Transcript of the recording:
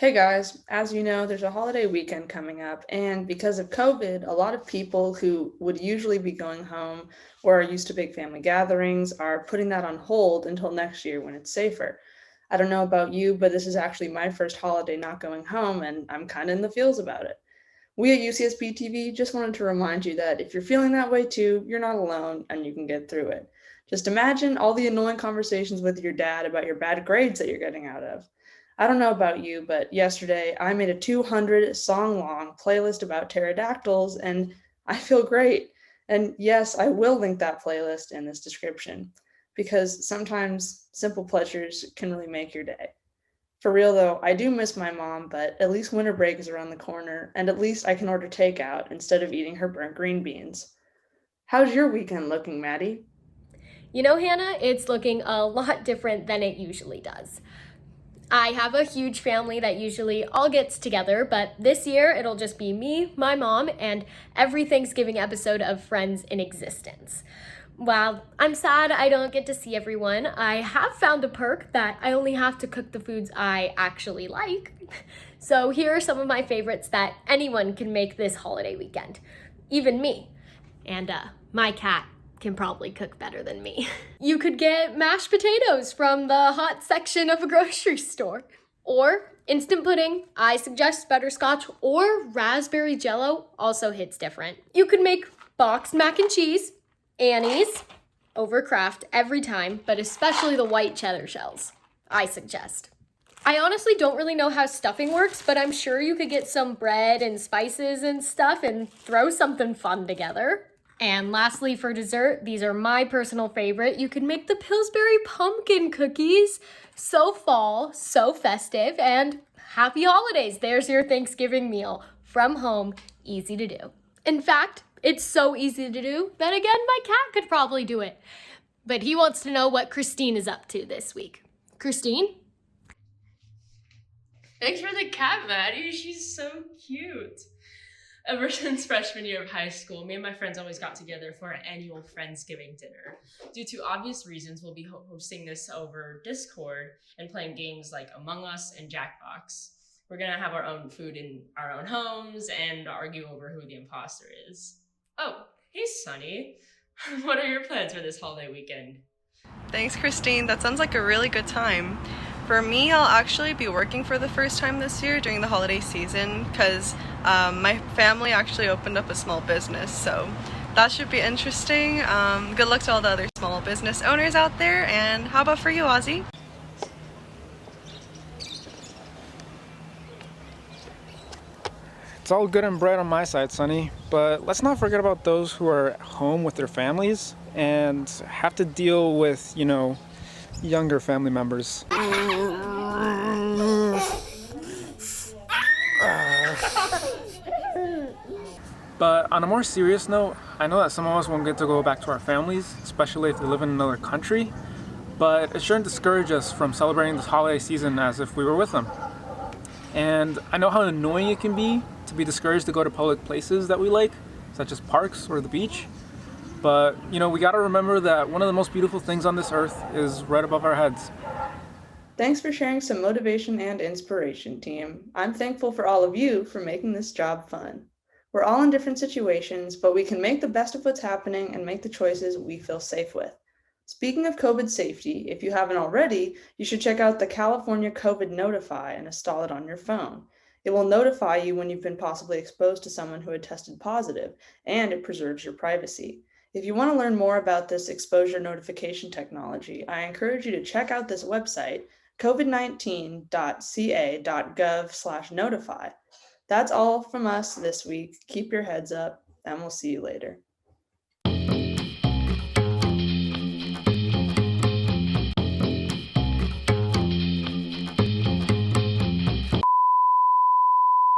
Hey guys, as you know, there's a holiday weekend coming up, and because of COVID, a lot of people who would usually be going home or are used to big family gatherings are putting that on hold until next year when it's safer. I don't know about you, but this is actually my first holiday not going home, and I'm kind of in the feels about it. We at UCSB TV just wanted to remind you that if you're feeling that way too, you're not alone and you can get through it. Just imagine all the annoying conversations with your dad about your bad grades that you're getting out of. I don't know about you, but yesterday I made a 200 song long playlist about pterodactyls and I feel great. And yes, I will link that playlist in this description because sometimes simple pleasures can really make your day. For real though, I do miss my mom, but at least winter break is around the corner, and at least I can order takeout instead of eating her burnt green beans. How's your weekend looking, Maddie? You know, Hannah, it's looking a lot different than it usually does. I have a huge family that usually all gets together, but this year it'll just be me, my mom, and every Thanksgiving episode of Friends in existence. While I'm sad I don't get to see everyone, I have found a perk that I only have to cook the foods I actually like. So here are some of my favorites that anyone can make this holiday weekend, even me. And my cat can probably cook better than me. You could get mashed potatoes from the hot section of a grocery store. Or instant pudding. I suggest butterscotch or raspberry jello, also hits different. You could make boxed mac and cheese, Annie's, over Kraft every time, but especially the white cheddar shells, I suggest. I honestly don't really know how stuffing works, but I'm sure you could get some bread and spices and stuff and throw something fun together. And lastly, for dessert, these are my personal favorite. You can make the Pillsbury pumpkin cookies. So fall, so festive, and happy holidays. There's your Thanksgiving meal from home, easy to do. In fact, it's so easy to do that, again, my cat could probably do it. But he wants to know what Christine is up to this week. Christine? Thanks for the cat, Maddie. She's so cute. Ever since freshman year of high school, me and my friends always got together for our annual Friendsgiving dinner. Due to obvious reasons, we'll be hosting this over Discord and playing games like Among Us and Jackbox. We're gonna have our own food in our own homes and argue over who the imposter is. Oh, hey Sunny. What are your plans for this holiday weekend? Thanks, Christine. That sounds like a really good time. For me, I'll actually be working for the first time this year during the holiday season because my family actually opened up a small business, so that should be interesting. Good luck to all the other small business owners out there, and how about for you, Ozzy? It's all good and bright on my side, Sonny, but let's not forget about those who are at home with their families and have to deal with, younger family members. But on a more serious note, I know that some of us won't get to go back to our families, especially if they live in another country, but it shouldn't discourage us from celebrating this holiday season as if we were with them. And I know how annoying it can be to be discouraged to go to public places that we like, such as parks or the beach. But, we gotta remember that one of the most beautiful things on this earth is right above our heads. Thanks for sharing some motivation and inspiration, team. I'm thankful for all of you for making this job fun. We're all in different situations, but we can make the best of what's happening and make the choices we feel safe with. Speaking of COVID safety, if you haven't already, you should check out the California COVID Notify and install it on your phone. It will notify you when you've been possibly exposed to someone who had tested positive, and it preserves your privacy. If you want to learn more about this exposure notification technology, I encourage you to check out this website, covid19.ca.gov/notify. That's all from us this week. Keep your heads up, and we'll see you later.